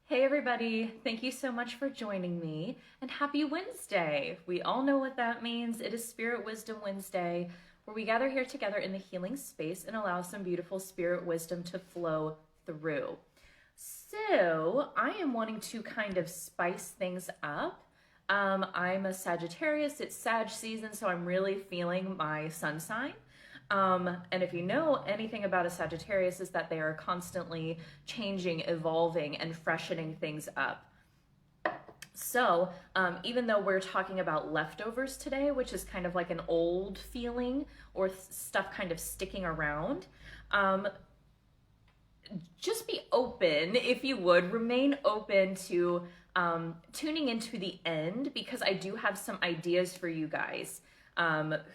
Hey everybody, thank you so much for joining me and happy Wednesday. We all know what that means. It is Spirit Wisdom Wednesday, where we gather here together in the healing space and allow some beautiful spirit wisdom to flow through. So I am wanting to kind of spice things up. I'm a Sagittarius, it's Sag season, so I'm really feeling my sun sign. And if you know anything about a Sagittarius, is that they are constantly changing, evolving, and freshening things up. So even though we're talking about leftovers today, which is kind of like an old feeling or stuff kind of sticking around, just be open, if you would, remain open to tuning into the end, because I do have some ideas for you guys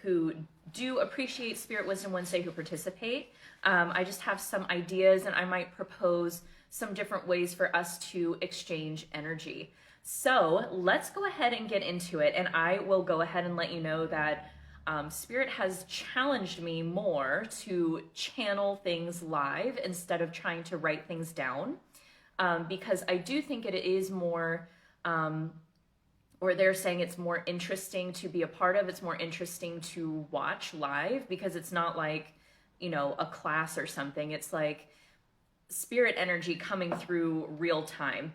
who do appreciate Spirit Wisdom Wednesday, who participate. I just have some ideas, and I might propose some different ways for us to exchange energy. So let's go ahead and get into it, and I will go ahead and let you know that Spirit has challenged me more to channel things live instead of trying to write things down, because I do think it is more or they're saying it's more interesting to be a part of, it's more interesting to watch live, because it's not like, you know, a class or something. It's like spirit energy coming through real time.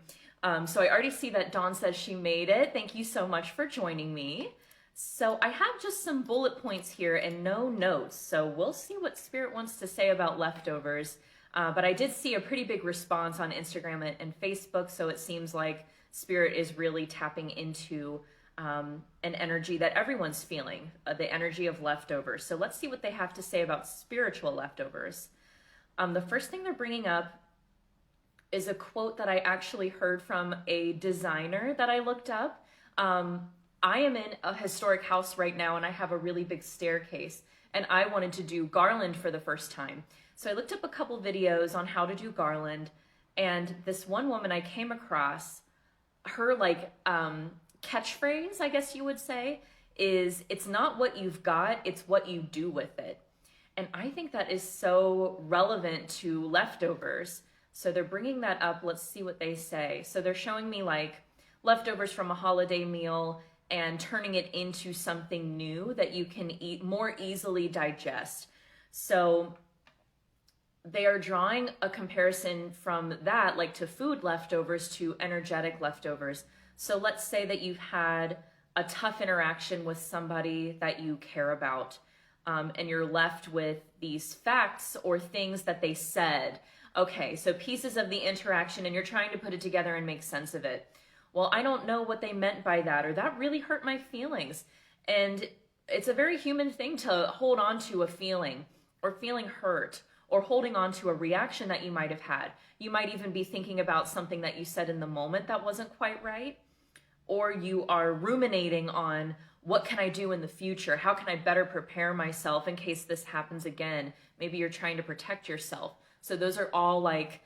So I already see that Dawn says she made it. Thank you so much for joining me. So I have just some bullet points here and no notes. So we'll see what Spirit wants to say about leftovers. But I did see a pretty big response on Instagram and Facebook. So it seems like Spirit is really tapping into an energy that everyone's feeling, the energy of leftovers. So let's see what they have to say about spiritual leftovers. The first thing they're bringing up is a quote that I actually heard from a designer that I looked up. I am in a historic house right now, and I have a really big staircase, and I wanted to do garland for the first time. So I looked up a couple videos on how to do garland, and this one woman I came across, her catchphrase, I guess you would say, is it's not what you've got, it's what you do with it. And I think that is so relevant to leftovers. So they're bringing that up. Let's see what they say. So they're showing me like leftovers from a holiday meal and turning it into something new that you can eat, more easily digest. So they are drawing a comparison from that, like to food leftovers, to energetic leftovers. So let's say that you've had a tough interaction with somebody that you care about, and you're left with these facts or things that they said. Okay, so pieces of the interaction, and you're trying to put it together and make sense of it. Well, I don't know what they meant by that, or that really hurt my feelings. And it's a very human thing to hold on to a feeling, or feeling hurt, or holding on to a reaction that you might have had. You might even be thinking about something that you said in the moment that wasn't quite right, or you are ruminating on, what can I do in the future? How can I better prepare myself in case this happens again? Maybe you're trying to protect yourself. So those are all like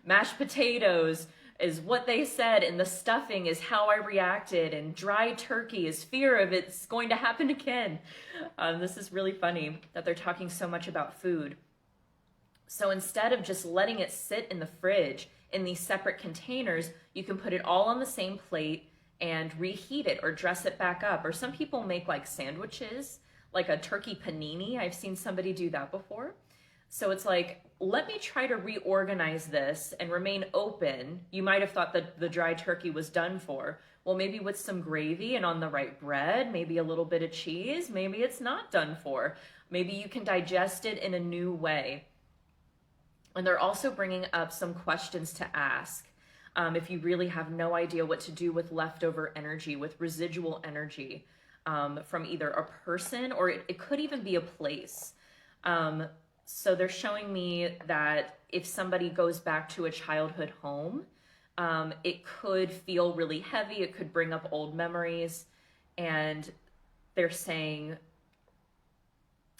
mashed potatoes is what they said, and the stuffing is how I reacted, and dry turkey is fear of it's going to happen again. This is really funny that they're talking so much about food. So instead of just letting it sit in the fridge in these separate containers, you can put it all on the same plate and reheat it or dress it back up. Or some people make like sandwiches, like a turkey panini. I've seen somebody do that before. So it's like, let me try to reorganize this and remain open. You might have thought that the dry turkey was done for. Well, maybe with some gravy and on the right bread, maybe a little bit of cheese, maybe it's not done for. Maybe you can digest it in a new way. And they're also bringing up some questions to ask. If you really have no idea what to do with leftover energy, with residual energy from either a person, or it could even be a place. So they're showing me that if somebody goes back to a childhood home, it could feel really heavy. It could bring up old memories. And they're saying,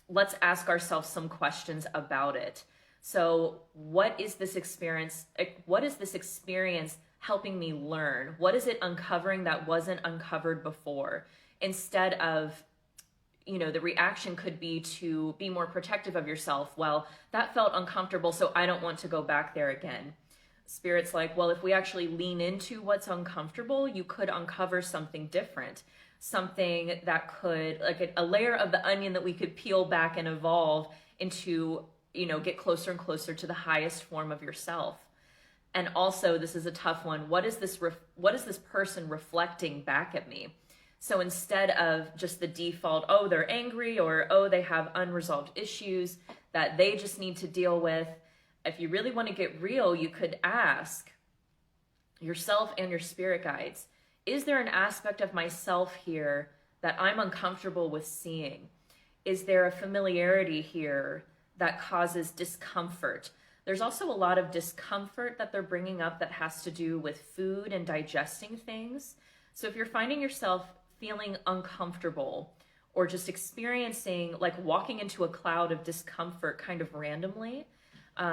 let's ask ourselves some questions about it. So what is this experience? What is this experience helping me learn? What is it uncovering that wasn't uncovered before? Instead of, you know, the reaction could be to be more protective of yourself. Well, that felt uncomfortable, so I don't want to go back there again. Spirit's like, well, if we actually lean into what's uncomfortable, you could uncover something different, something that could, like a layer of the onion that we could peel back and evolve into, you know, get closer and closer to the highest form of yourself. And also, this is a tough one. What is this person reflecting back at me? So instead of just the default, oh, they're angry, or oh, they have unresolved issues that they just need to deal with, if you really want to get real, you could ask yourself and your spirit guides, is there an aspect of myself here that I'm uncomfortable with seeing? Is there a familiarity here that causes discomfort? There's also a lot of discomfort that they're bringing up that has to do with food and digesting things. So if you're finding yourself feeling uncomfortable or just experiencing, like walking into a cloud of discomfort kind of randomly,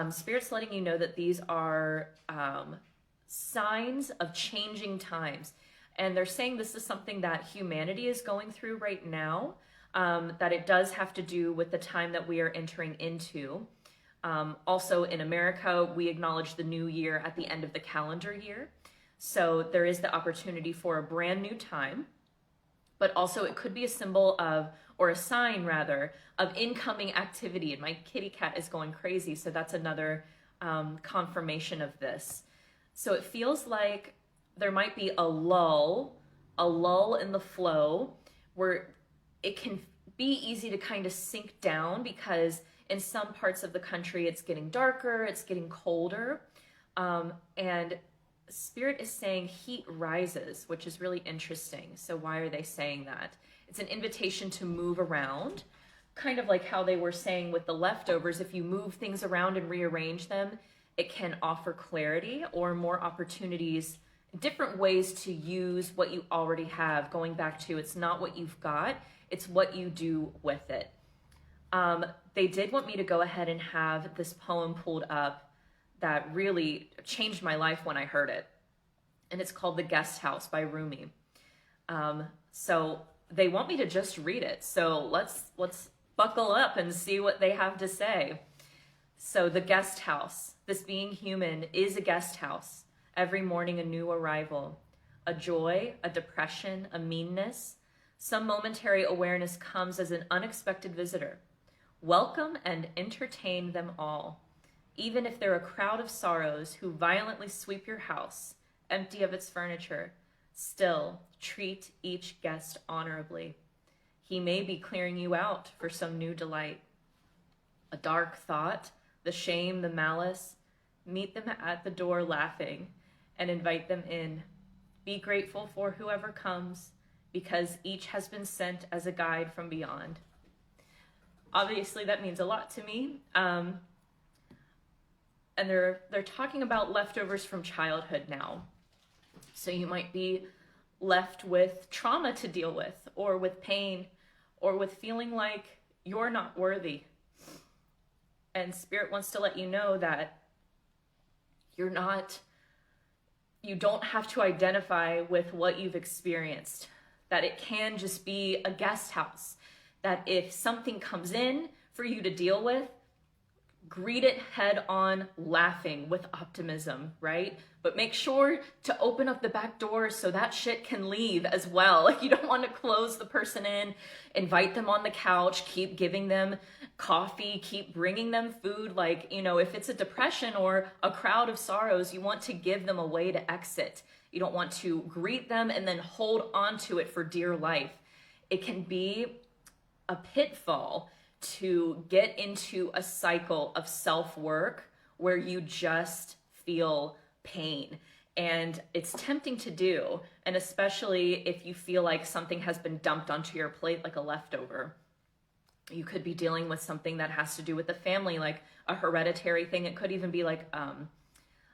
Spirit's letting you know that these are signs of changing times. And they're saying this is something that humanity is going through right now, that it does have to do with the time that we are entering into. Also in America, we acknowledge the new year at the end of the calendar year. So there is the opportunity for a brand new time, but also it could be a symbol of, or a sign rather, of incoming activity. And my kitty cat is going crazy, so that's another confirmation of this. So it feels like there might be a lull in the flow where it can be easy to kind of sink down, because in some parts of the country it's getting darker, it's getting colder, and Spirit is saying heat rises, which is really interesting. So why are they saying that? It's an invitation to move around, kind of like how they were saying with the leftovers. If you move things around and rearrange them, it can offer clarity or more opportunities, different ways to use what you already have. Going back to, it's not what you've got, it's what you do with it. They did want me to go ahead and have this poem pulled up that really changed my life when I heard it. And it's called The Guest House by Rumi. So they want me to just read it. So let's buckle up and see what they have to say. So the guest house. This being human is a guest house. Every morning a new arrival. A joy, a depression, a meanness. Some momentary awareness comes as an unexpected visitor. Welcome and entertain them all. Even if they're a crowd of sorrows who violently sweep your house, empty of its furniture, still treat each guest honorably. He may be clearing you out for some new delight. A dark thought, the shame, the malice, meet them at the door laughing and invite them in. Be grateful for whoever comes, because each has been sent as a guide from beyond. Obviously that means a lot to me. And they're talking about leftovers from childhood now. So you might be left with trauma to deal with, or with pain, or with feeling like you're not worthy. And Spirit wants to let you know that you don't have to identify with what you've experienced, that it can just be a guest house, that if something comes in for you to deal with, greet it head on, laughing with optimism, right? But make sure to open up the back door so that shit can leave as well. Like, you don't want to close the person in, invite them on the couch, keep giving them coffee, keep bringing them food. Like, you know, if it's a depression or a crowd of sorrows, you want to give them a way to exit. You don't want to greet them and then hold on to it for dear life. It can be a pitfall to get into a cycle of self-work where you just feel pain. And it's tempting to do, and especially if you feel like something has been dumped onto your plate like a leftover. You could be dealing with something that has to do with the family, like a hereditary thing. It could even be like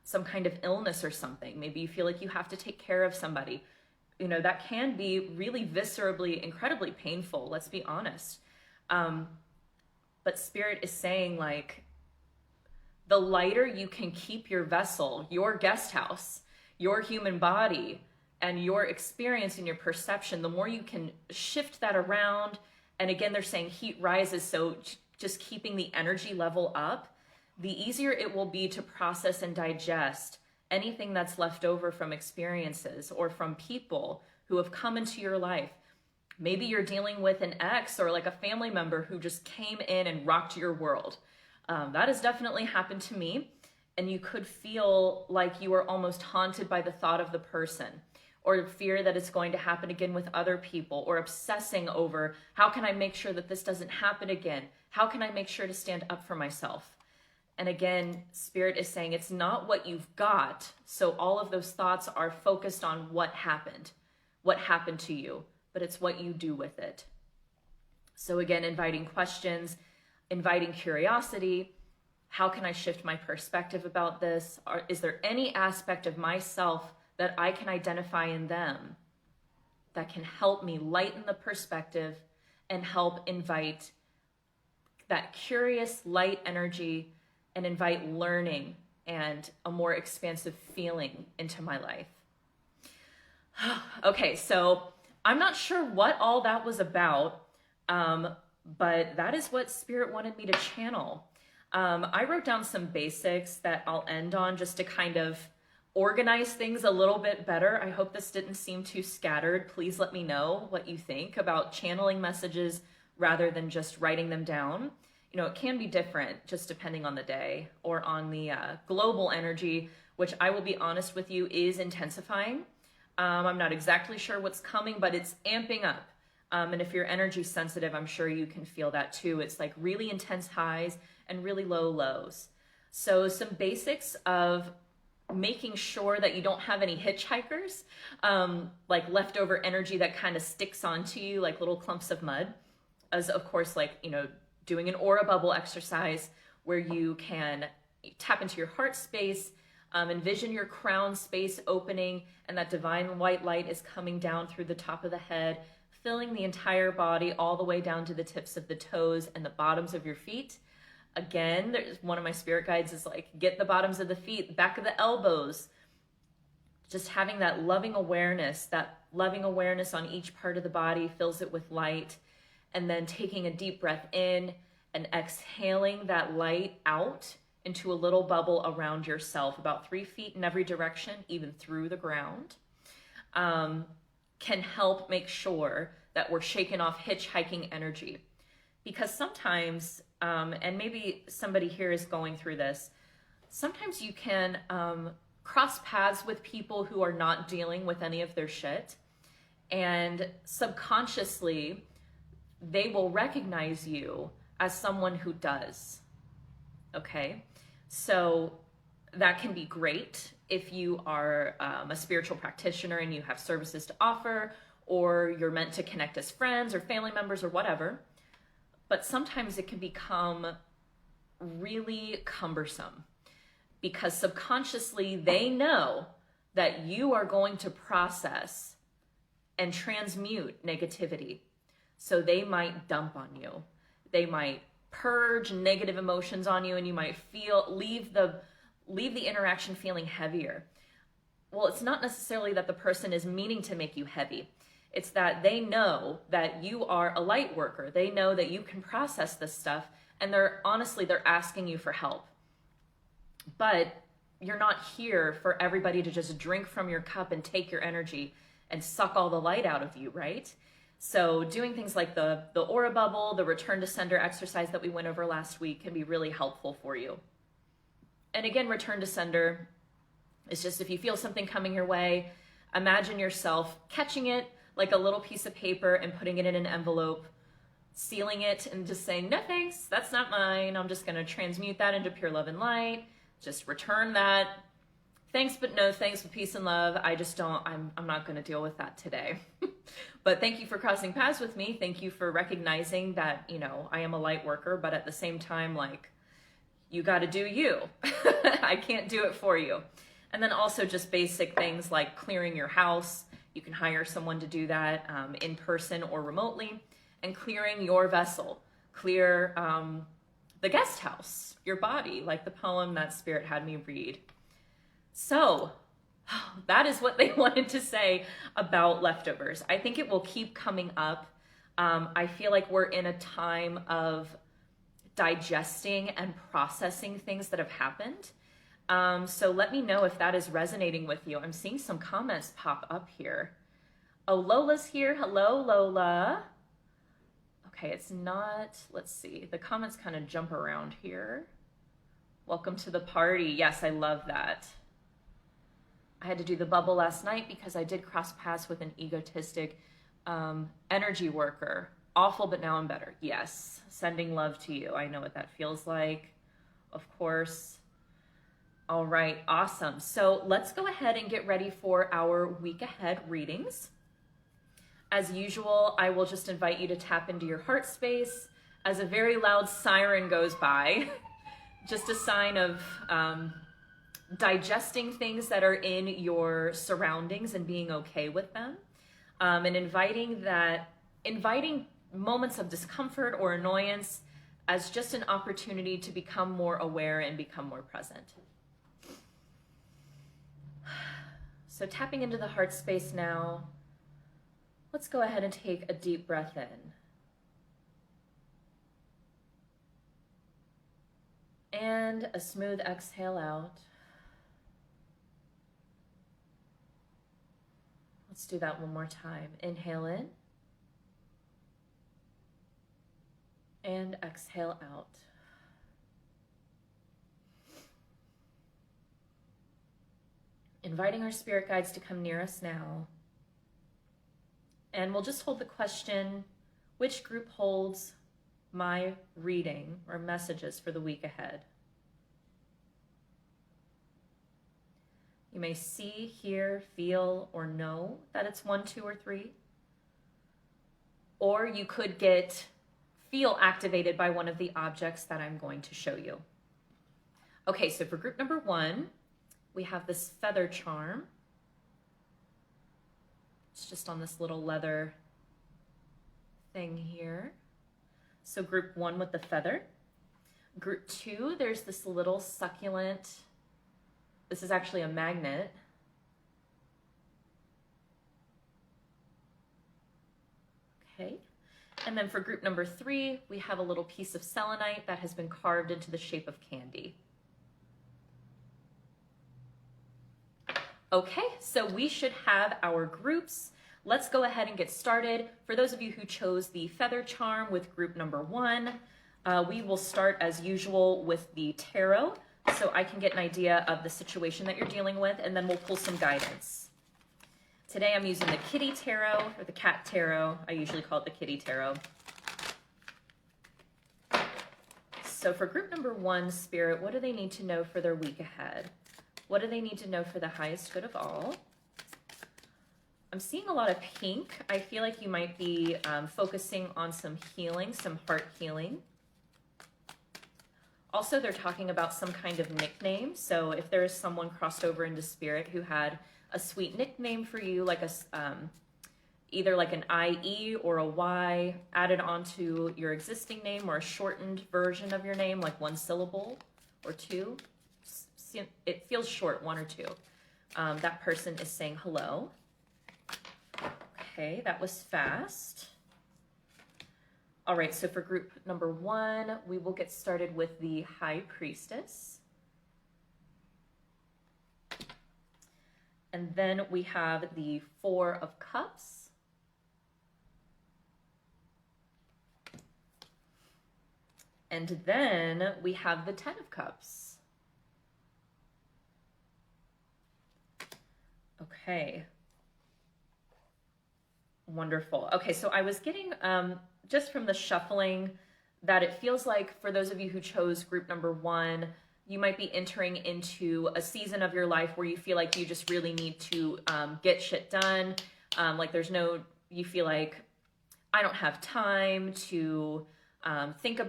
some kind of illness or something. Maybe you feel like you have to take care of somebody. You know, that can be really viscerally, incredibly painful, let's be honest. But Spirit is saying, like, the lighter you can keep your vessel, your guest house, your human body, and your experience and your perception, the more you can shift that around. And again, they're saying heat rises, so just keeping the energy level up, the easier it will be to process and digest anything that's left over from experiences or from people who have come into your life. Maybe you're dealing with an ex or like a family member who just came in and rocked your world. That has definitely happened to me. And you could feel like you are almost haunted by the thought of the person, or fear that it's going to happen again with other people, or obsessing over how can I make sure that this doesn't happen again? How can I make sure to stand up for myself? And again, Spirit is saying it's not what you've got. So all of those thoughts are focused on what happened to you, but it's what you do with it. So again, inviting questions, inviting curiosity. How can I shift my perspective about this? Is there any aspect of myself that I can identify in them that can help me lighten the perspective and help invite that curious light energy and invite learning and a more expansive feeling into my life? Okay, so I'm not sure what all that was about, but that is what Spirit wanted me to channel. I wrote down some basics that I'll end on just to kind of organize things a little bit better. I hope this didn't seem too scattered. Please let me know what you think about channeling messages rather than just writing them down. You know, it can be different just depending on the day or on the global energy, which I will be honest with you is intensifying. I'm not exactly sure what's coming, but it's amping up. And if you're energy sensitive, I'm sure you can feel that too. It's like really intense highs and really low lows. So some basics of making sure that you don't have any hitchhikers, like leftover energy that kind of sticks onto you like little clumps of mud, as of course, like, you know, doing an aura bubble exercise where you can tap into your heart space, envision your crown space opening, and that divine white light is coming down through the top of the head, filling the entire body all the way down to the tips of the toes and the bottoms of your feet. Again, there's one of my spirit guides is like, get the bottoms of the feet, back of the elbows. Just having that loving awareness on each part of the body, fills it with light. And then taking a deep breath in and exhaling that light out into a little bubble around yourself, about 3 feet in every direction, even through the ground, can help make sure that we're shaking off hitchhiking energy. Because sometimes, and maybe somebody here is going through this, sometimes you can cross paths with people who are not dealing with any of their shit, and subconsciously they will recognize you as someone who does. Okay, so that can be great if you are a spiritual practitioner and you have services to offer, or you're meant to connect as friends or family members or whatever. But sometimes it can become really cumbersome because subconsciously they know that you are going to process and transmute negativity. So they might dump on you. They might purge negative emotions on you, and you might leave the interaction feeling heavier. Well, it's not necessarily that the person is meaning to make you heavy. It's that they know that you are a light worker. They know that you can process this stuff, and they're asking you for help. But you're not here for everybody to just drink from your cup and take your energy and suck all the light out of you, right? So doing things like the aura bubble, the return to sender exercise that we went over last week can be really helpful for you. And again, return to sender is just if you feel something coming your way, imagine yourself catching it like a little piece of paper and putting it in an envelope, sealing it and just saying, no thanks, that's not mine. I'm just gonna transmute that into pure love and light. Just return that. Thanks, but no thanks, with peace and love. I'm not gonna deal with that today. But thank you for crossing paths with me. Thank you for recognizing that, you know, I am a light worker, but at the same time, like, you gotta do you. I can't do it for you. And then also just basic things like clearing your house. You can hire someone to do that in person or remotely. And clearing your vessel. Clear the guest house, your body, like the poem that Spirit had me read. So that is what they wanted to say about leftovers. I think it will keep coming up. I feel like we're in a time of digesting and processing things that have happened. So let me know if that is resonating with you. I'm seeing some comments pop up here. Oh, Lola's here. Hello, Lola. Okay, it's not, let's see. The comments kind of jump around here. Welcome to the party. Yes, I love that. I had to do the bubble last night because I did cross paths with an egotistic energy worker. Awful, but now I'm better. Yes, sending love to you. I know what that feels like, of course. All right, awesome. So let's go ahead and get ready for our week ahead readings. As usual, I will just invite you to tap into your heart space as a very loud siren goes by. Just a sign of digesting things that are in your surroundings and being okay with them. And inviting moments of discomfort or annoyance as just an opportunity to become more aware and become more present. So tapping into the heart space now, let's go ahead and take a deep breath in. And a smooth exhale out. Let's do that one more time. Inhale in. And exhale out. Inviting our spirit guides to come near us now. And we'll just hold the question, which group holds my reading or messages for the week ahead? You may see, hear, feel, or know that it's 1, 2, or 3. Or you could feel activated by one of the objects that I'm going to show you. Okay, so for group number 1, we have this feather charm. It's just on this little leather thing here. So group 1 with the feather. Group 2, there's this little succulent. This is actually a magnet. Okay. And then for group number 3, we have a little piece of selenite that has been carved into the shape of candy. Okay, so we should have our groups. Let's go ahead and get started. For those of you who chose the feather charm with group number 1, we will start as usual with the tarot, so I can get an idea of the situation that you're dealing with, and then we'll pull some guidance. Today I'm using the kitty tarot, or the cat tarot. I usually call it the kitty tarot. So for group number 1, Spirit, what do they need to know for their week ahead? What do they need to know for the highest good of all? I'm seeing a lot of pink. I feel like you might be focusing on some healing, some heart healing. Also, they're talking about some kind of nickname. So if there is someone crossed over into Spirit who had a sweet nickname for you, like either like an IE or a Y added onto your existing name, or a shortened version of your name, like 1 syllable or 2. It feels short, 1 or 2. That person is saying hello. Okay, that was fast. All right, so for group number 1, we will get started with the High Priestess. And then we have the 4 of Cups. And then we have the 10 of Cups. Okay. Wonderful. Okay, so I was getting, just from the shuffling, that it feels like for those of you who chose group number 1, you might be entering into a season of your life where you feel like you just really need to get shit done. Like you feel like, I don't have time to think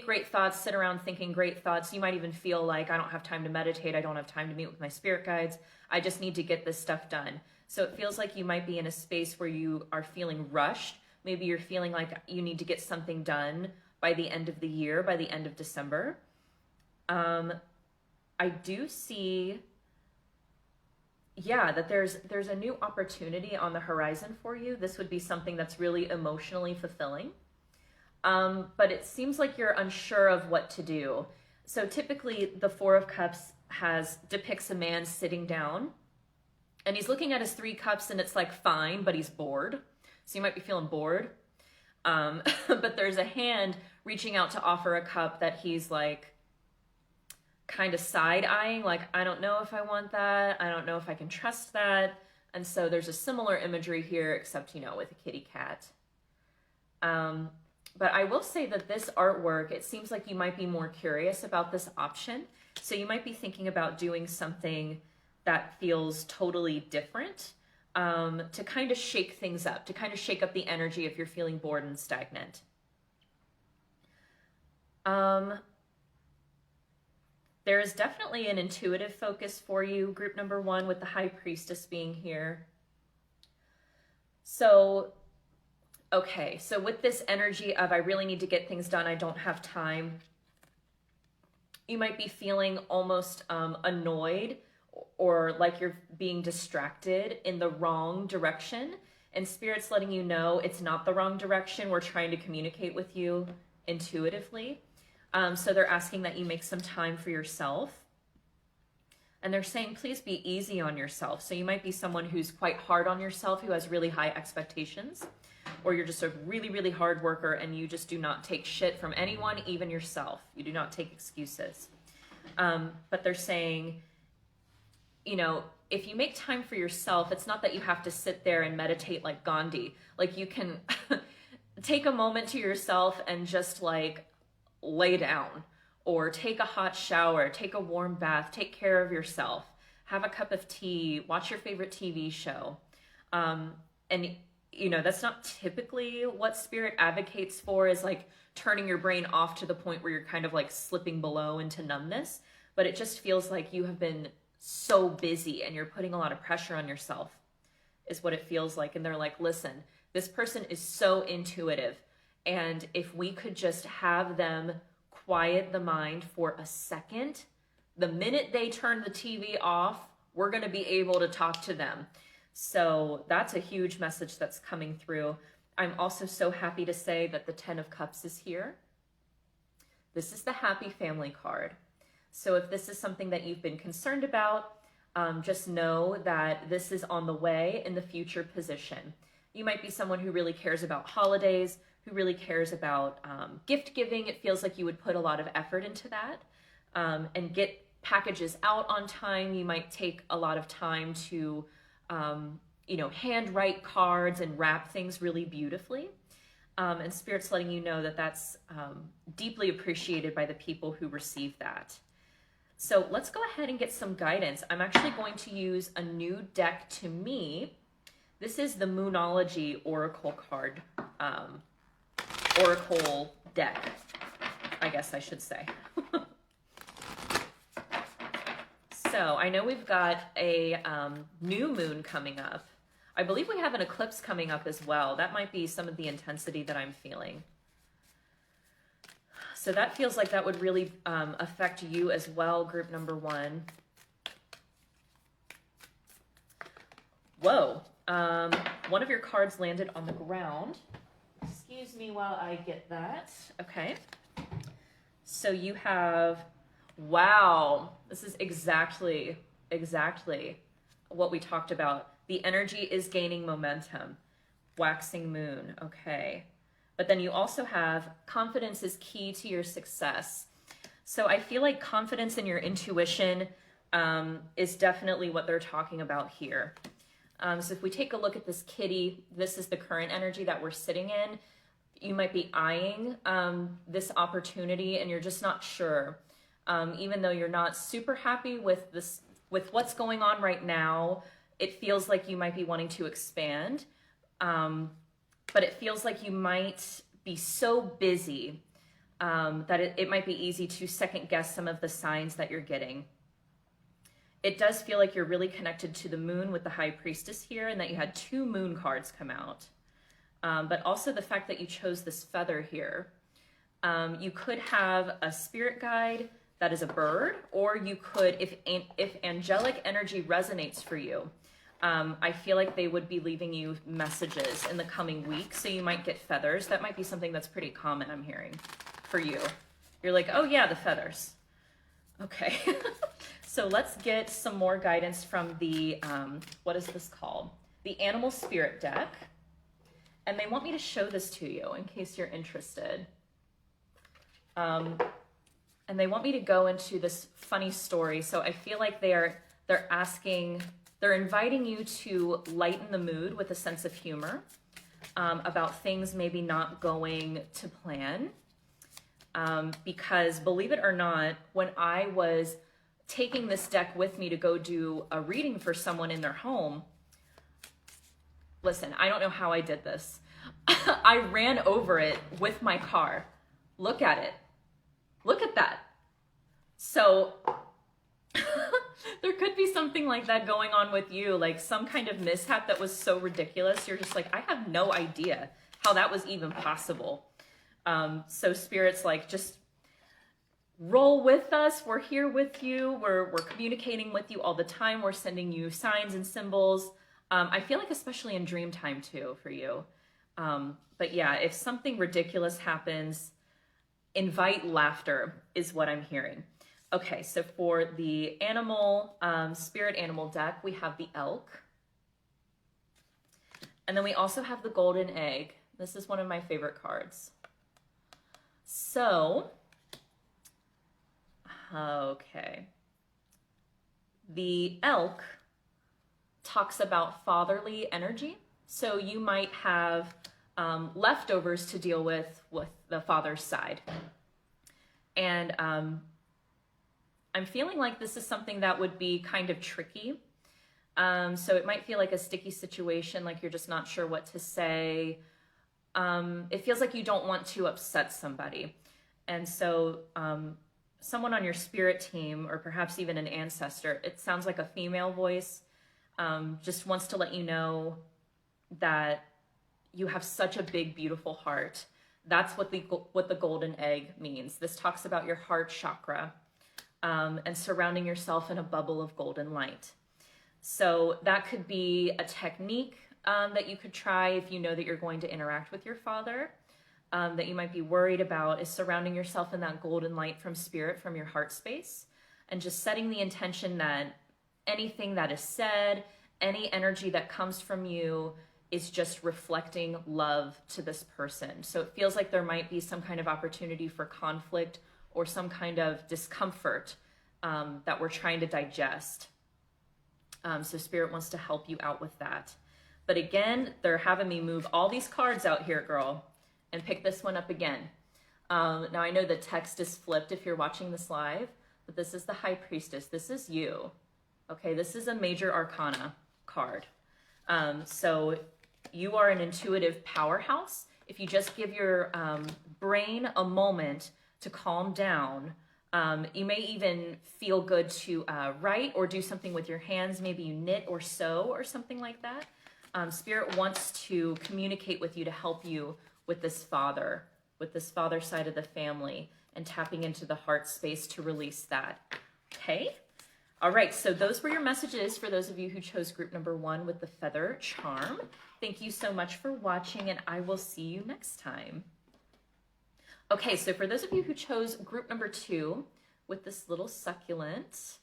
great thoughts, sit around thinking great thoughts. You might even feel like, I don't have time to meditate. I don't have time to meet with my spirit guides. I just need to get this stuff done. So it feels like you might be in a space where you are feeling rushed. Maybe you're feeling like you need to get something done by the end of the year, by the end of December. I do see, that there's a new opportunity on the horizon for you. This would be something that's really emotionally fulfilling. But it seems like you're unsure of what to do. So typically the Four of Cups depicts a man sitting down, and he's looking at his 3 cups, and it's like fine, but he's bored. So you might be feeling bored. But there's a hand reaching out to offer a cup that he's like kind of side-eyeing, like, I don't know if I want that. I don't know if I can trust that. And so there's a similar imagery here, except, you know, with a kitty cat. But I will say that this artwork, it seems like you might be more curious about this option. So you might be thinking about doing something that feels totally different, to kind of shake things up, to kind of shake up the energy if you're feeling bored and stagnant. There is definitely an intuitive focus for you, group number 1, with the High Priestess being here. So, okay, so with this energy of I really need to get things done, I don't have time, you might be feeling almost annoyed or like you're being distracted in the wrong direction. And Spirit's letting you know it's not the wrong direction. We're trying to communicate with you intuitively. So they're asking that you make some time for yourself. And they're saying, please be easy on yourself. So you might be someone who's quite hard on yourself, who has really high expectations, or you're just a really, really hard worker and you just do not take shit from anyone, even yourself. You do not take excuses. But they're saying, you know, if you make time for yourself, it's not that you have to sit there and meditate like Gandhi. Like, you can take a moment to yourself and just like lay down, or take a hot shower, take a warm bath, take care of yourself, have a cup of tea, watch your favorite TV show. And you know, that's not typically what Spirit advocates for, is like turning your brain off to the point where you're kind of like slipping below into numbness. But it just feels like you have been so busy and you're putting a lot of pressure on yourself, is what it feels like. And they're like, listen, this person is so intuitive. And if we could just have them quiet the mind for a second, the minute they turn the TV off, we're going to be able to talk to them. So that's a huge message that's coming through. I'm also so happy to say that the 10 of Cups is here. This is the happy family card. So if this is something that you've been concerned about, just know that this is on the way in the future position. You might be someone who really cares about holidays, who really cares about gift giving. It feels like you would put a lot of effort into that, and get packages out on time. You might take a lot of time to, you know, handwrite cards and wrap things really beautifully. And Spirit's letting you know that that's deeply appreciated by the people who receive that. So let's go ahead and get some guidance. I'm actually going to use a new deck to me. This is the Moonology Oracle card, Oracle deck, I guess I should say. So I know we've got a new moon coming up. I believe we have an eclipse coming up as well. That might be some of the intensity that I'm feeling. So that feels like that would really affect you as well, group number 1. Whoa. One of your cards landed on the ground. Excuse me while I get that. Okay. So you have, wow, this is exactly what we talked about. The energy is gaining momentum. Waxing moon. Okay. But then you also have confidence is key to your success. So I feel like confidence in your intuition is definitely what they're talking about here. So if we take a look at this kitty, this is the current energy that we're sitting in. You might be eyeing this opportunity and you're just not sure. Even though you're not super happy with this, with what's going on right now, it feels like you might be wanting to expand. But it feels like you might be so busy that it might be easy to second guess some of the signs that you're getting. It does feel like you're really connected to the moon with the High Priestess here, and that you had 2 moon cards come out. But also the fact that you chose this feather here. You could have a spirit guide that is a bird, or you could, if angelic energy resonates for you, I feel like they would be leaving you messages in the coming week. So you might get feathers. That might be something that's pretty common, I'm hearing, for you. You're like, oh yeah, the feathers. Okay. So let's get some more guidance from the, what is this called? The Animal Spirit deck. And they want me to show this to you in case you're interested. And they want me to go into this funny story. So I feel like they're inviting you to lighten the mood with a sense of humor about things maybe not going to plan. Because believe it or not, when I was taking this deck with me to go do a reading for someone in their home, listen, I don't know how I did this. I ran over it with my car. Look at it. Look at that. So there could be something like that going on with you, like some kind of mishap that was so ridiculous. You're just like, I have no idea how that was even possible. So Spirit's like, just roll with us. We're here with you. We're communicating with you all the time. We're sending you signs and symbols. I feel like especially in dream time too for you. But yeah, if something ridiculous happens, invite laughter is what I'm hearing. Okay, so for the animal, spirit animal deck, we have the elk. And then we also have the golden egg. This is one of my favorite cards. So, okay. The elk talks about fatherly energy. So you might have leftovers to deal with the father's side. And I'm feeling like this is something that would be kind of tricky. So it might feel like a sticky situation, like you're just not sure what to say. It feels like you don't want to upset somebody. And so someone on your spirit team, or perhaps even an ancestor, it sounds like a female voice, just wants to let you know that you have such a big, beautiful heart. That's what the golden egg means. This talks about your heart chakra and surrounding yourself in a bubble of golden light. So that could be a technique that you could try if you know that you're going to interact with your father, that you might be worried about, is surrounding yourself in that golden light from spirit, from your heart space, and just setting the intention that anything that is said, any energy that comes from you is just reflecting love to this person. So it feels like there might be some kind of opportunity for conflict or some kind of discomfort that we're trying to digest. So Spirit wants to help you out with that. But again, they're having me move all these cards out here, girl, and pick this one up again. Now I know the text is flipped if you're watching this live, but this is the High Priestess. This is you. Okay, this is a major arcana card. So you are an intuitive powerhouse. If you just give your brain a moment to calm down, you may even feel good to write or do something with your hands. Maybe you knit or sew or something like that. Spirit wants to communicate with you to help you with this father side of the family, and tapping into the heart space to release that. Okay? All right, so those were your messages for those of you who chose group number 1 with the feather charm. Thank you so much for watching, and I will see you next time. Okay, so for those of you who chose group number 2 with this little succulent,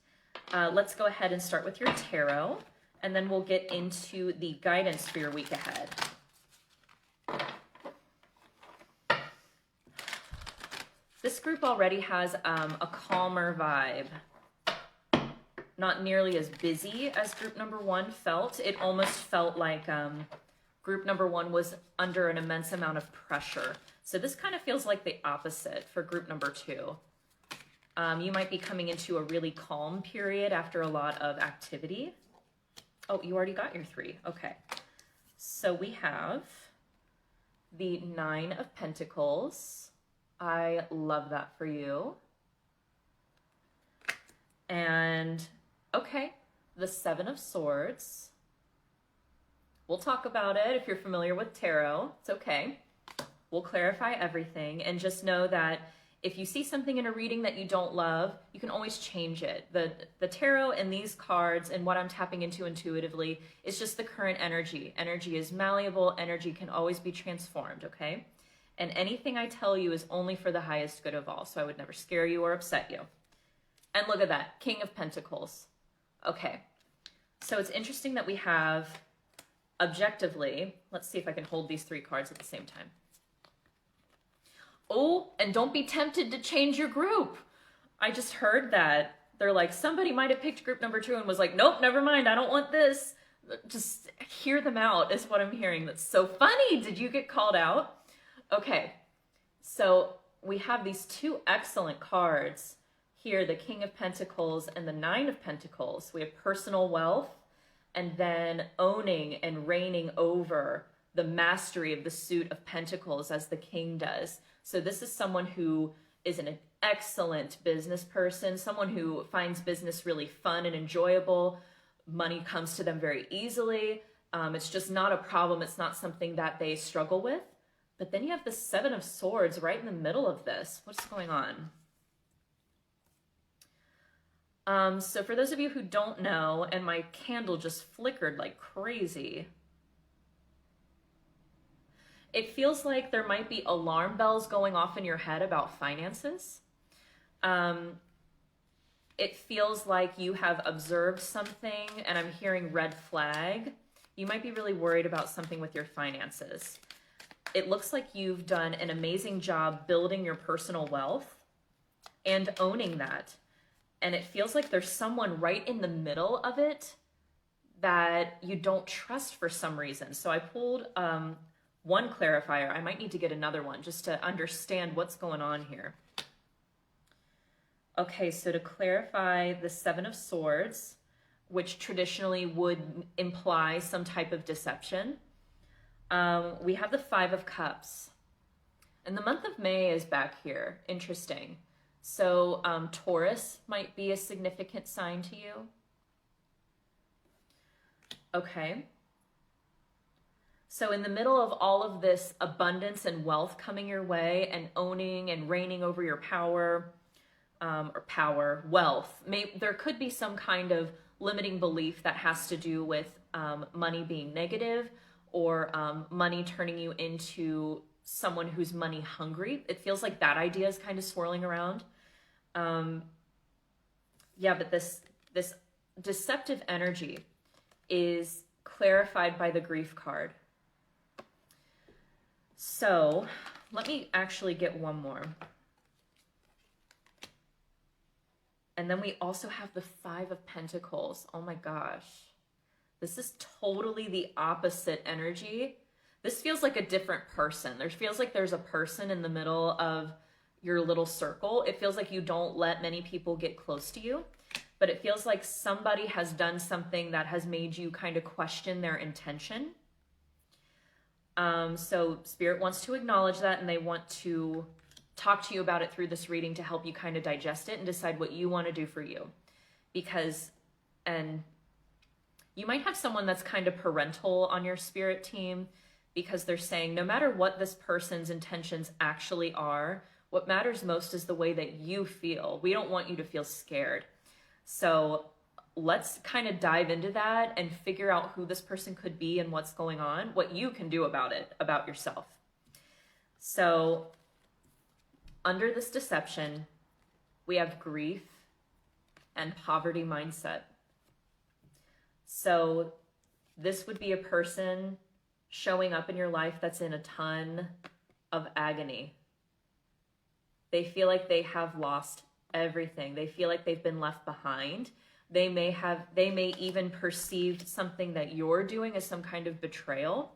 let's go ahead and start with your tarot, and then we'll get into the guidance for your week ahead. This group already has a calmer vibe. Not nearly as busy as group number 1 felt. It almost felt like group number 1 was under an immense amount of pressure. So this kind of feels like the opposite for group number 2. You might be coming into a really calm period after a lot of activity. Oh, you already got your 3. Okay. So we have the 9 of Pentacles. I love that for you. And okay, the 7 of Swords. We'll talk about it if you're familiar with tarot. It's okay. We'll clarify everything, and just know that if you see something in a reading that you don't love, you can always change it. The tarot and these cards and what I'm tapping into intuitively is just the current energy. Energy is malleable. Energy can always be transformed, okay? And anything I tell you is only for the highest good of all, so I would never scare you or upset you. And look at that, King of Pentacles. Okay, so it's interesting that we have, objectively, let's see if I can hold these three cards at the same time. Oh, and don't be tempted to change your group. I just heard that. They're like, somebody might have picked group number 2 and was like, nope, never mind, I don't want this. Just hear them out is what I'm hearing. That's so funny. Did you get called out? Okay, so we have these 2 excellent cards here, the King of Pentacles and the 9 of Pentacles. We have personal wealth and then owning and reigning over the mastery of the suit of Pentacles as the King does. So this is someone who is an excellent business person, someone who finds business really fun and enjoyable. Money comes to them very easily. It's just not a problem. It's not something that they struggle with. But then you have the 7 of Swords right in the middle of this. What's going on? So for those of you who don't know, and my candle just flickered like crazy, it feels like there might be alarm bells going off in your head about finances. It feels like you have observed something, and I'm hearing red flag. You might be really worried about something with your finances. It looks like you've done an amazing job building your personal wealth and owning that. And it feels like there's someone right in the middle of it that you don't trust for some reason. So I pulled one clarifier. I might need to get another one just to understand what's going on here. Okay, so to clarify the 7 of Swords, which traditionally would imply some type of deception, we have the 5 of Cups. And the month of May is back here. Interesting. So Taurus might be a significant sign to you. Okay. So in the middle of all of this abundance and wealth coming your way and owning and reigning over your power, wealth, there could be some kind of limiting belief that has to do with money being negative or money turning you into someone who's money hungry. It feels like that idea is kind of swirling around. Yeah, but this deceptive energy is clarified by the grief card. So let me actually get one more. And then we also have the 5 of Pentacles. Oh my gosh. This is totally the opposite energy. This feels like a different person. There feels like there's a person in the middle of your little circle. It feels like you don't let many people get close to you, but it feels like somebody has done something that has made you kind of question their intention. So Spirit wants to acknowledge that, and they want to talk to you about it through this reading to help you kind of digest it and decide what you want to do for you. Because, and you might have someone that's kind of parental on your spirit team, because they're saying no matter what this person's intentions actually are, what matters most is the way that you feel. We don't want you to feel scared. So let's kind of dive into that and figure out who this person could be and what's going on, what you can do about it, about yourself. So under this deception, we have grief and poverty mindset. So this would be a person showing up in your life that's in a ton of agony. They feel like they have lost everything. They feel like they've been left behind. They may even perceive something that you're doing as some kind of betrayal.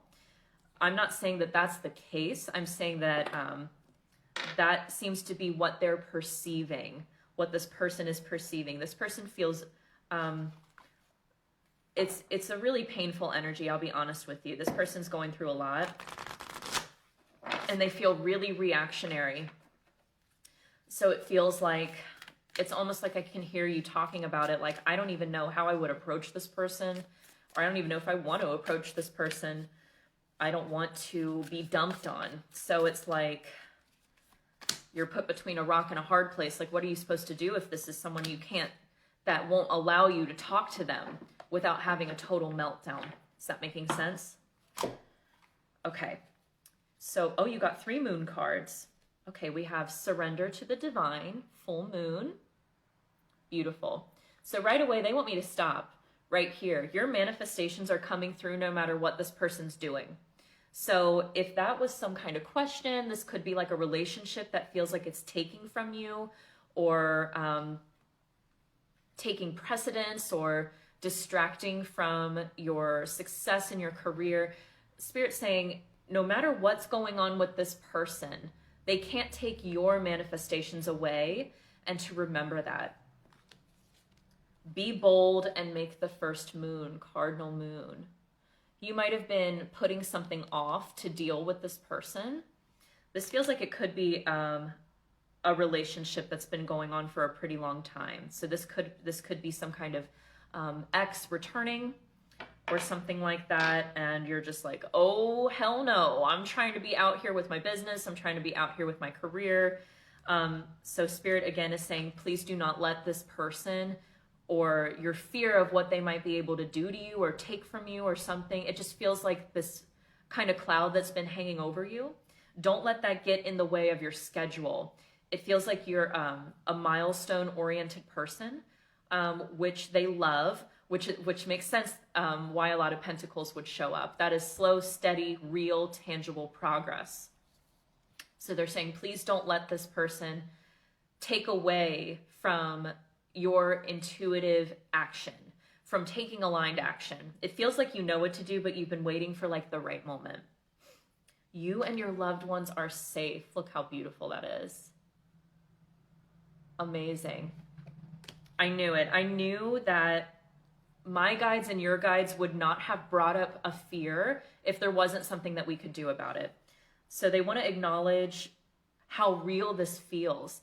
I'm not saying that that's the case. I'm saying that that seems to be what they're perceiving, what this person is perceiving. This person feels, it's a really painful energy, I'll be honest with you. This person's going through a lot, and they feel really reactionary. So it feels like, it's almost like I can hear you talking about it, like, I don't even know how I would approach this person, or I don't even know if I want to approach this person. I don't want to be dumped on. So it's like you're put between a rock and a hard place. Like, what are you supposed to do if this is someone you can't, that won't allow you to talk to them without having a total meltdown? Is that making sense? Okay. So, oh, you got 3 moon cards. Okay, we have surrender to the divine, full moon. Beautiful. So right away, they want me to stop right here. Your manifestations are coming through no matter what this person's doing. So if that was some kind of question, this could be like a relationship that feels like it's taking from you, or taking precedence or distracting from your success in your career. Spirit's saying, no matter what's going on with this person, they can't take your manifestations away, and to remember that. Be bold and make the first moon, cardinal moon. You might have been putting something off to deal with this person. This feels like it could be a relationship that's been going on for a pretty long time. So this could be some kind of ex returning or something like that, and you're just like, oh hell no, I'm trying to be out here with my business, I'm trying to be out here with my career. So Spirit again is saying, please do not let this person, or your fear of what they might be able to do to you or take from you or something, it just feels like this kind of cloud that's been hanging over you. Don't let that get in the way of your schedule. It feels like you're a milestone-oriented person, which they love, which makes sense why a lot of pentacles would show up. That is slow, steady, real, tangible progress. So they're saying, please don't let this person take away from your intuitive action, from taking aligned action. It feels like you know what to do, but you've been waiting for like the right moment. You and your loved ones are safe. Look how beautiful that is. Amazing. I knew it. I knew that my guides and your guides would not have brought up a fear if there wasn't something that we could do about it. So they want to acknowledge how real this feels,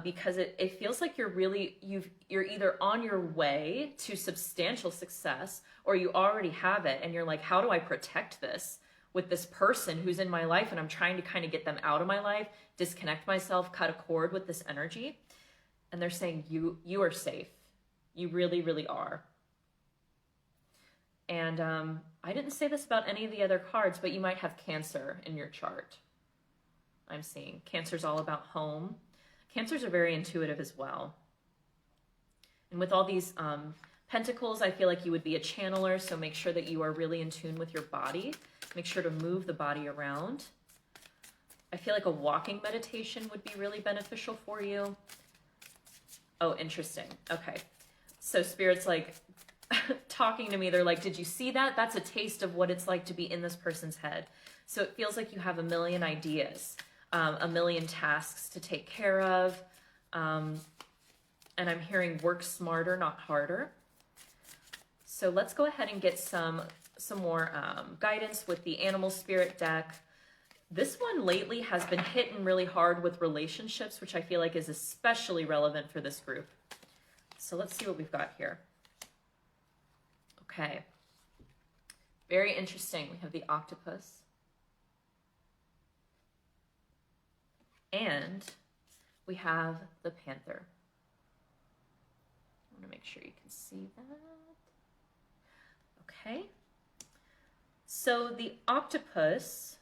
because it feels like you're either on your way to substantial success, or you already have it, and you're like, how do I protect this with this person who's in my life, and I'm trying to kind of get them out of my life, disconnect myself, cut a cord with this energy. And they're saying, you are safe. You really, really are. And I didn't say this about any of the other cards, but you might have Cancer in your chart. I'm seeing Cancer's all about home. Cancers are very intuitive as well. And with all these pentacles, I feel like you would be a channeler, so make sure that you are really in tune with your body. Make sure to move the body around. I feel like a walking meditation would be really beneficial for you. Oh, interesting. Okay. So Spirit's like talking to me. They're like, did you see that? That's a taste of what it's like to be in this person's head. So it feels like you have a million ideas, a million tasks to take care of. And I'm hearing work smarter, not harder. So let's go ahead and get some more guidance with the Animal Spirit deck. This one lately has been hitting really hard with relationships, which I feel like is especially relevant for this group. So let's see what we've got here. Okay. Very interesting. We have the octopus. And we have the panther. I want to make sure you can see that. Okay. So the octopus,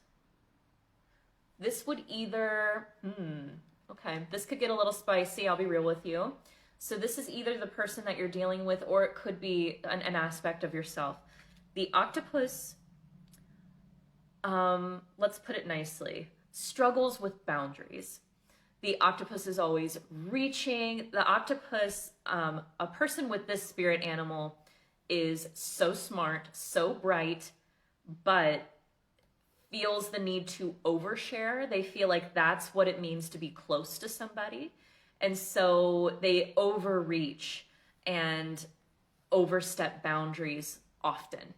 this would either, okay, this could get a little spicy, I'll be real with you. So this is either the person that you're dealing with, or it could be an aspect of yourself. The octopus, let's put it nicely, struggles with boundaries. The octopus is always reaching. The octopus, a person with this spirit animal is so smart, so bright, but feels the need to overshare. They feel like that's what it means to be close to somebody. And so they overreach and overstep boundaries often.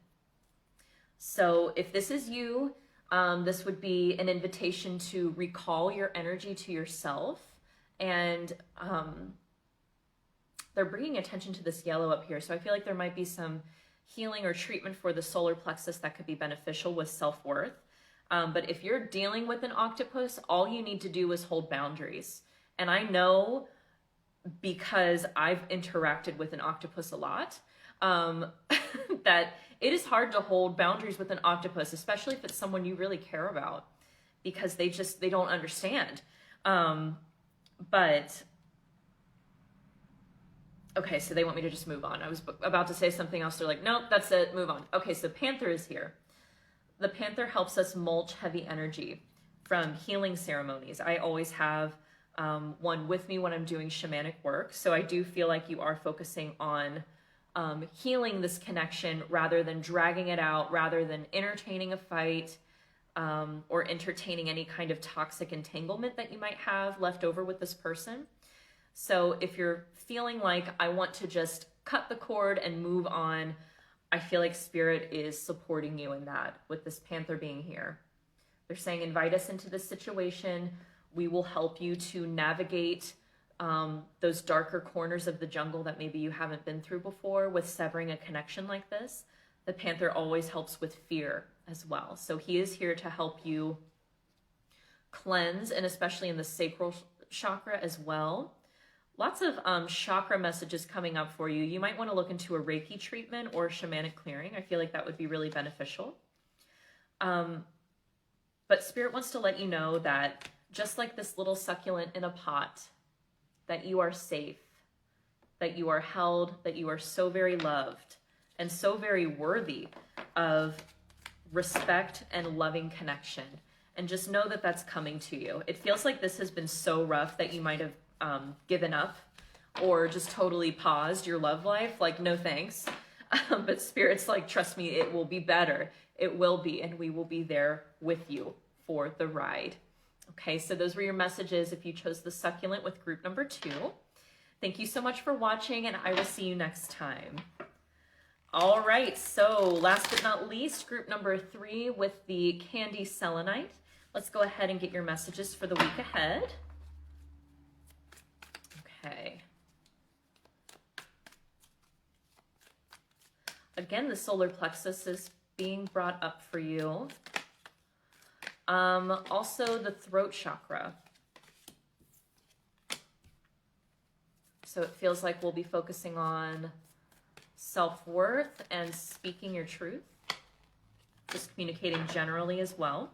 So if this is you, this would be an invitation to recall your energy to yourself. And they're bringing attention to this yellow up here. So I feel like there might be some healing or treatment for the solar plexus that could be beneficial with self-worth. But if you're dealing with an octopus, all you need to do is hold boundaries. And I know, because I've interacted with an octopus a lot, that it is hard to hold boundaries with an octopus, especially if it's someone you really care about, because they don't understand. But Okay, so they want me to just move on. I was about to say something else. They're like, nope, that's it, move on. Okay, so Panther is here. The Panther helps us mulch heavy energy from healing ceremonies. I always have one with me when I'm doing shamanic work. So I do feel like you are focusing on healing this connection rather than dragging it out, rather than entertaining a fight or entertaining any kind of toxic entanglement that you might have left over with this person. So if you're feeling like I want to just cut the cord and move on, I feel like Spirit is supporting you in that with this Panther being here. They're saying, invite us into this situation. We will help you to navigate those darker corners of the jungle that maybe you haven't been through before with severing a connection like this. The Panther always helps with fear as well. So he is here to help you cleanse, and especially in the sacral chakra as well. Lots of chakra messages coming up for you. You might want to look into a Reiki treatment or shamanic clearing. I feel like that would be really beneficial. But Spirit wants to let you know that just like this little succulent in a pot, that you are safe, that you are held, that you are so very loved and so very worthy of respect and loving connection. And just know that that's coming to you. It feels like this has been so rough that you might have given up or just totally paused your love life, like no thanks. But Spirit's like, trust me, it will be better. It will be, and we will be there with you for the ride. Okay, so those were your messages if you chose the succulent with group number 2. Thank you so much for watching, and I will see you next time. All right, so last but not least, group number 3 with the candy selenite. Let's go ahead and get your messages for the week ahead. Okay. Again, the solar plexus is being brought up for you. Also the throat chakra. So it feels like we'll be focusing on self-worth and speaking your truth. Just communicating generally as well.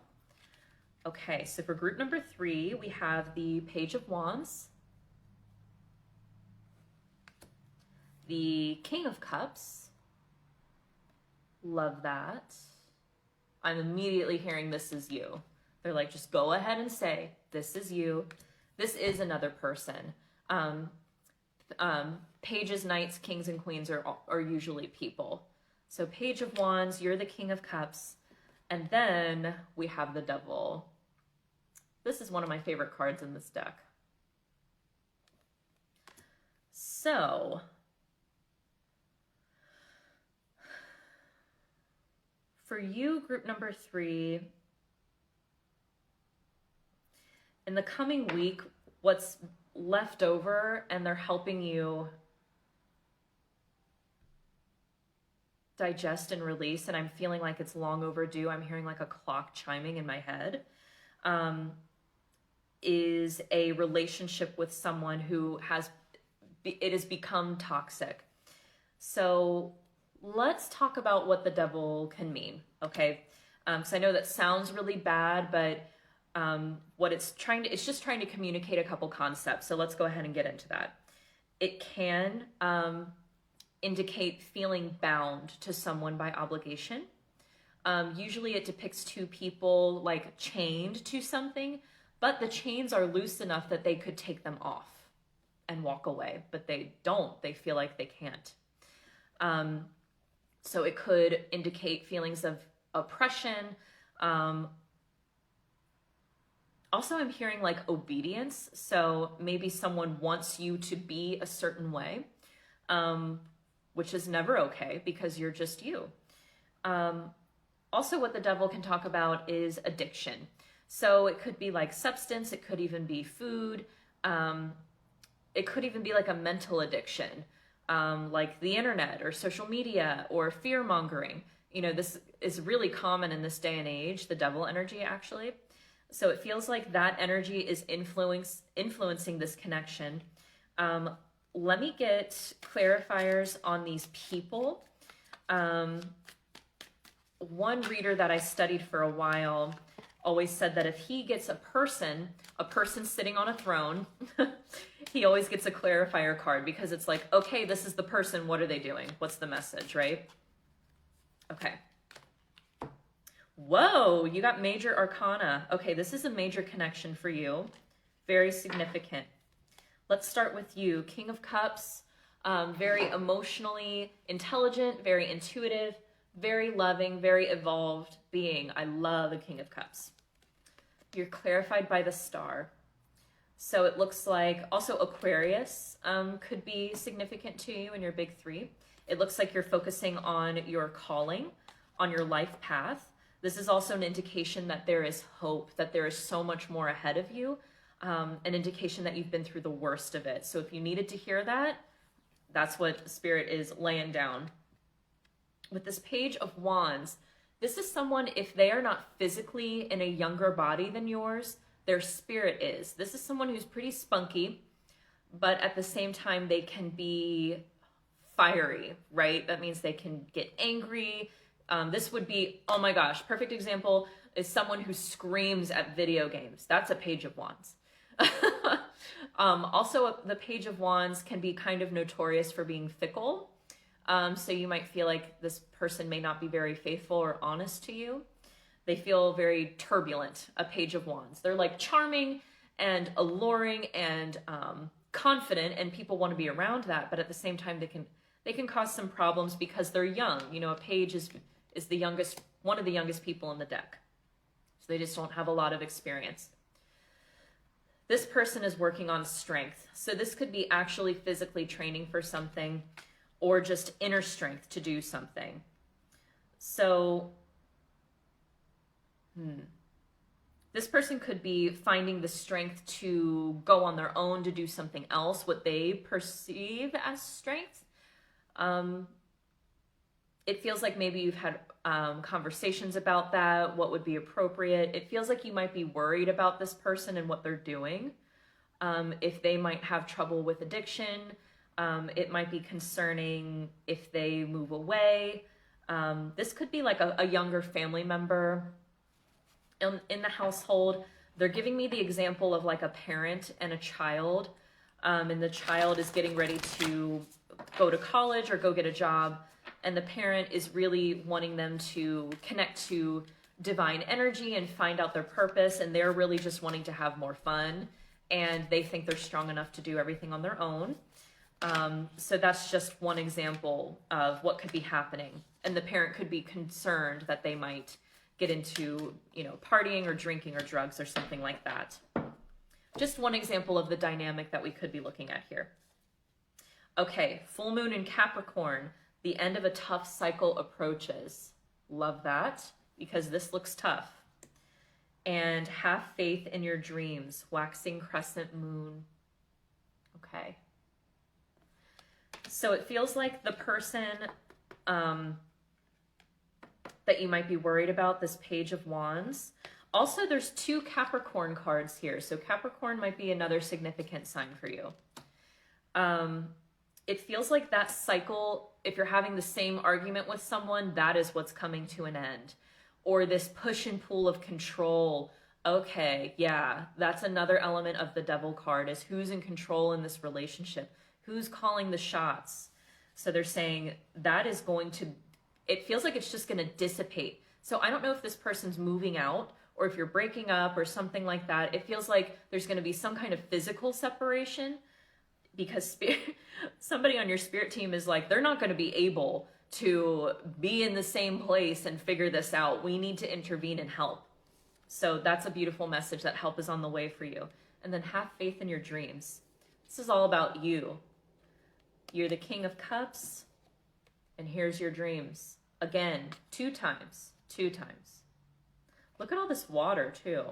Okay, so for group number 3, we have the Page of Wands, the King of Cups. Love that. I'm immediately hearing this is you. They're like, just go ahead and say, this is you. This is another person. Pages, knights, kings, and queens are usually people. So Page of Wands, you're the King of Cups. And then we have the Devil. This is one of my favorite cards in this deck. So for you, group number 3, in the coming week, what's left over, and they're helping you digest and release, and I'm feeling like it's long overdue. I'm hearing like a clock chiming in my head, is a relationship with someone who it has become toxic. So let's talk about what the Devil can mean, okay? Because I know that sounds really bad, but what it's just trying to communicate a couple concepts. So let's go ahead and get into that. It can indicate feeling bound to someone by obligation. Usually it depicts 2 people like chained to something, but the chains are loose enough that they could take them off and walk away, but they don't. They feel like they can't. So it could indicate feelings of oppression. Also, I'm hearing like obedience. So maybe someone wants you to be a certain way, which is never okay because you're just you. Also, what the Devil can talk about is addiction. So it could be like substance. It could even be food. It could even be like a mental addiction, like the internet or social media or fear mongering. You know, this is really common in this day and age, the Devil energy actually. So it feels like that energy is influencing this connection. Let me get clarifiers on these people. One reader that I studied for a while always said that if he gets a person sitting on a throne, He always gets a clarifier card because it's like, okay, this is the person. What are they doing? What's the message, right? Okay. Whoa, you got major arcana. Okay, this is a major connection for you. Very significant. Let's start with you. King of Cups, very emotionally intelligent, very intuitive, very loving, very evolved being. I love a King of Cups. You're clarified by the star. So it looks like also Aquarius could be significant to you in your big three. It looks like you're focusing on your calling, on your life path. This is also an indication that there is hope, that there is so much more ahead of you, an indication that you've been through the worst of it. So if you needed to hear that, that's what Spirit is laying down. With this Page of Wands, this is someone, if they are not physically in a younger body than yours, their spirit is. This is someone who's pretty spunky, but at the same time, they can be fiery, right? That means they can get angry. This would be, oh my gosh, perfect example is someone who screams at video games. That's a Page of Wands. Also, the Page of Wands can be kind of notorious for being fickle. So you might feel like this person may not be very faithful or honest to you. They feel very turbulent, a Page of Wands. They're like charming and alluring and confident, and people want to be around that. But at the same time, they can cause some problems because they're young. You know, a page is the youngest, one of the youngest people in the deck. So they just don't have a lot of experience. This person is working on strength. So this could be actually physically training for something or just inner strength to do something. So, this person could be finding the strength to go on their own to do something else, what they perceive as strength. It feels like maybe you've had conversations about that, what would be appropriate. It feels like you might be worried about this person and what they're doing. If they might have trouble with addiction, it might be concerning if they move away. This could be like a younger family member in the household. They're giving me the example of like a parent and a child, and the child is getting ready to go to college or go get a job, and the parent is really wanting them to connect to divine energy and find out their purpose, and they're really just wanting to have more fun, and they think they're strong enough to do everything on their own. So that's just one example of what could be happening, and the parent could be concerned that they might get into, you know, partying or drinking or drugs or something like that. Just one example of the dynamic that we could be looking at here. Okay, full moon in Capricorn, the end of a tough cycle approaches. Love that, because this looks tough. And have faith in your dreams, waxing crescent moon. Okay. So it feels like the person that you might be worried about, this Page of Wands. Also, there's 2 Capricorn cards here. So Capricorn might be another significant sign for you. It feels like that cycle, if you're having the same argument with someone, that is what's coming to an end. Or this push and pull of control. Okay, yeah, that's another element of the Devil card, is who's in control in this relationship. Who's calling the shots? So they're saying that is going to, it feels like it's just going to dissipate. So I don't know if this person's moving out or if you're breaking up or something like that. It feels like there's going to be some kind of physical separation, because somebody on your spirit team is like, they're not going to be able to be in the same place and figure this out. We need to intervene and help. So that's a beautiful message, that help is on the way for you. And then have faith in your dreams. This is all about you. You're the King of Cups, and here's your dreams. Again, 2 times. Look at all this water too.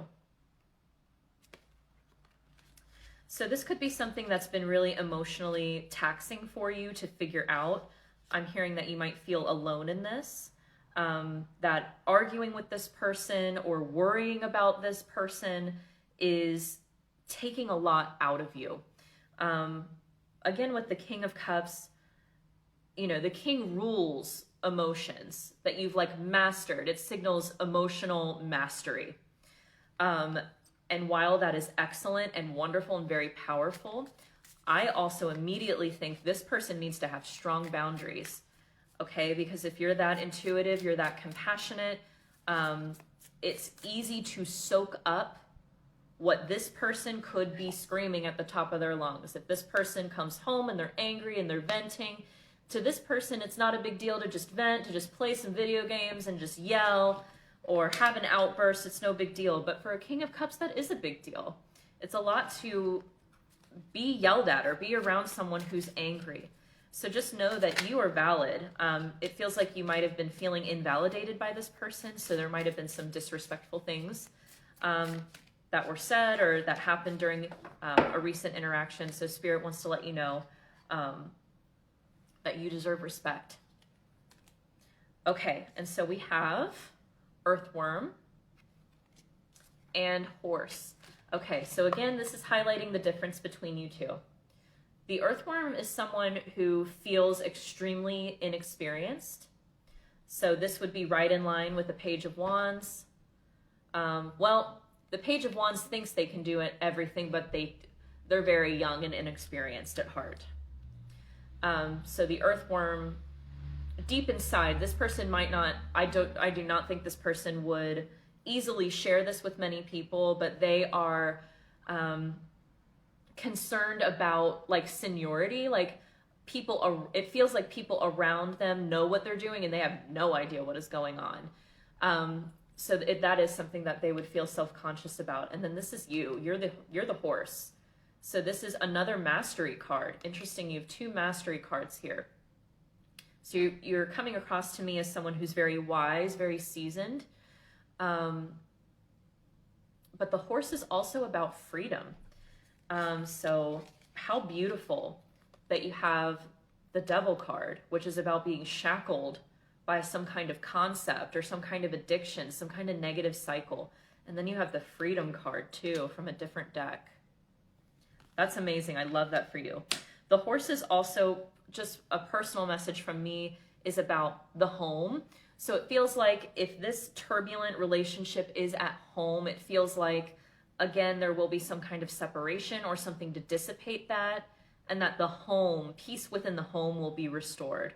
So this could be something that's been really emotionally taxing for you to figure out. I'm hearing that you might feel alone in this, that arguing with this person or worrying about this person is taking a lot out of you. Again, with the King of Cups, you know, the king rules emotions that you've like mastered. It signals emotional mastery. And while that is excellent and wonderful and very powerful, I also immediately think this person needs to have strong boundaries, okay? Because if you're that intuitive, you're that compassionate, it's easy to soak up what this person could be screaming at the top of their lungs. If this person comes home and they're angry and they're venting, to this person, it's not a big deal to just vent, to just play some video games and just yell or have an outburst. It's no big deal. But for a King of Cups, that is a big deal. It's a lot to be yelled at or be around someone who's angry. So just know that you are valid. It feels like you might have been feeling invalidated by this person. So there might have been some disrespectful things that were said or that happened during a recent interaction. So Spirit wants to let you know that you deserve respect. Okay, and so we have Earthworm and Horse. Okay, so again, this is highlighting the difference between you two. The Earthworm is someone who feels extremely inexperienced. So this would be right in line with the Page of Wands. Well, the Page of Wands thinks they can do everything, but they're very young and inexperienced at heart. So the Earthworm, deep inside, this person might not, I do not think this person would easily share this with many people, but they are concerned about like seniority, like people, it feels like people around them know what they're doing and they have no idea what is going on. So that is something that they would feel self-conscious about. And then this is you, you're the Horse. So this is another mastery card. Interesting, you have two mastery cards here. So you're coming across to me as someone who's very wise, very seasoned. But the Horse is also about freedom. So how beautiful that you have the Devil card, which is about being shackled by some kind of concept or some kind of addiction, some kind of negative cycle. And then you have the Freedom card too from a different deck. That's amazing. I love that for you. The Horse is also, just a personal message from me, is about the home. So it feels like if this turbulent relationship is at home, it feels like, again, there will be some kind of separation or something to dissipate that, and that the home, peace within the home, will be restored.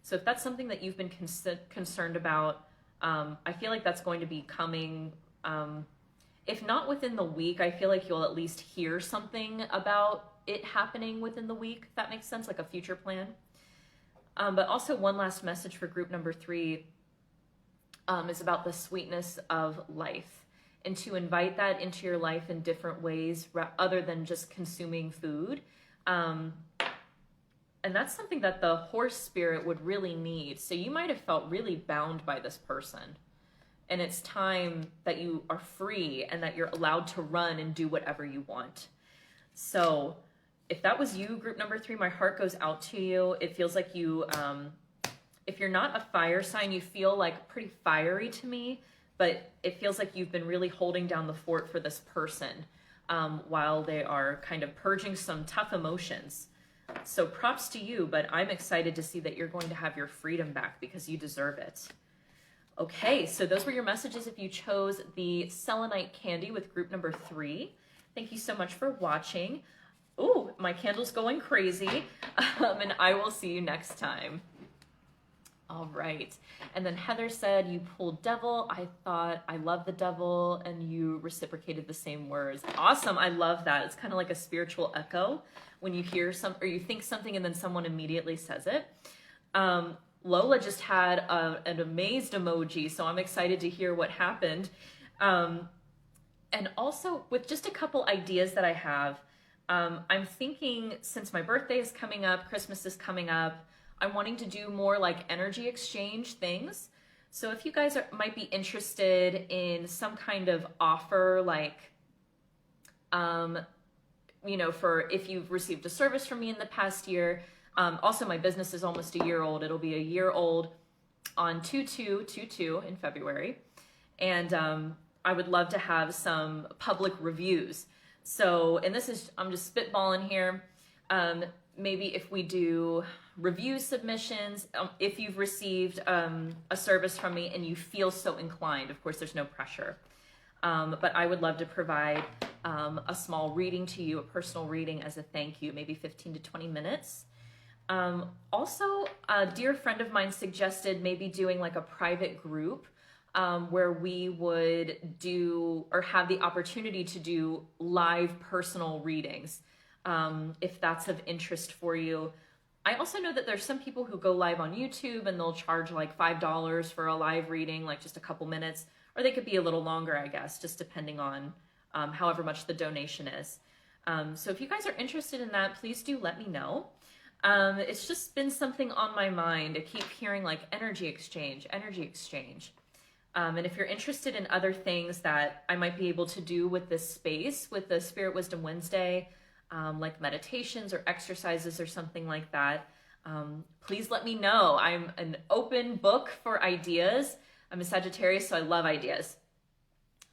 So if that's something that you've been concerned about, I feel like that's going to be coming, if not within the week, I feel like you'll at least hear something about it happening within the week, if that makes sense, like a future plan. But also one last message for group number 3 is about the sweetness of life, and to invite that into your life in different ways other than just consuming food. And that's something that the Horse spirit would really need. So you might have felt really bound by this person. And it's time that you are free and that you're allowed to run and do whatever you want. So if that was you, group number 3, my heart goes out to you. It feels like you, if you're not a fire sign, you feel like pretty fiery to me, but it feels like you've been really holding down the fort for this person while they are kind of purging some tough emotions. So props to you, but I'm excited to see that you're going to have your freedom back because you deserve it. Okay, so those were your messages if you chose the Selenite candy with group number 3. Thank you so much for watching. Ooh, my candle's going crazy. And I will see you next time. All right. And then Heather said you pulled Devil. I thought I love the Devil, and you reciprocated the same words. Awesome. I love that. It's kind of like a spiritual echo when you hear or you think something and then someone immediately says it. Lola just had an amazed emoji, so I'm excited to hear what happened. And also with just a couple ideas that I have, I'm thinking since my birthday is coming up, Christmas is coming up, I'm wanting to do more like energy exchange things. So if you guys might be interested in some kind of offer, like, you know, for if you've received a service from me in the past year. Also, my business is almost a year old. It'll be a year old on 2/2/22 in February. And I would love to have some public reviews. So, and this is, I'm just spitballing here. Maybe if we do review submissions, if you've received a service from me and you feel so inclined, of course, there's no pressure. but I would love to provide a small reading to you, a personal reading as a thank you, maybe 15 to 20 minutes. Also, a dear friend of mine suggested maybe doing like a private group where we would do or have the opportunity to do live personal readings, if that's of interest for you. I also know that there's some people who go live on YouTube and they'll charge like $5 for a live reading, like just a couple minutes, or they could be a little longer, I guess, just depending on however much the donation is. So if you guys are interested in that, please do let me know. It's just been something on my mind. I keep hearing like energy exchange, energy exchange. And if you're interested in other things that I might be able to do with this space, with the Spirit Wisdom Wednesday, like meditations or exercises or something like that, please let me know. I'm an open book for ideas. I'm a Sagittarius, so I love ideas.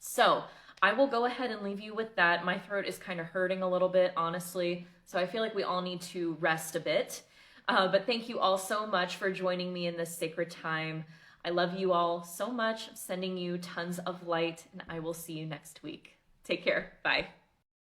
So I will go ahead and leave you with that. My throat is kind of hurting a little bit, honestly, so I feel like we all need to rest a bit. But thank you all so much for joining me in this sacred time. I love you all so much. I'm sending you tons of light, and I will see you next week. Take care. Bye.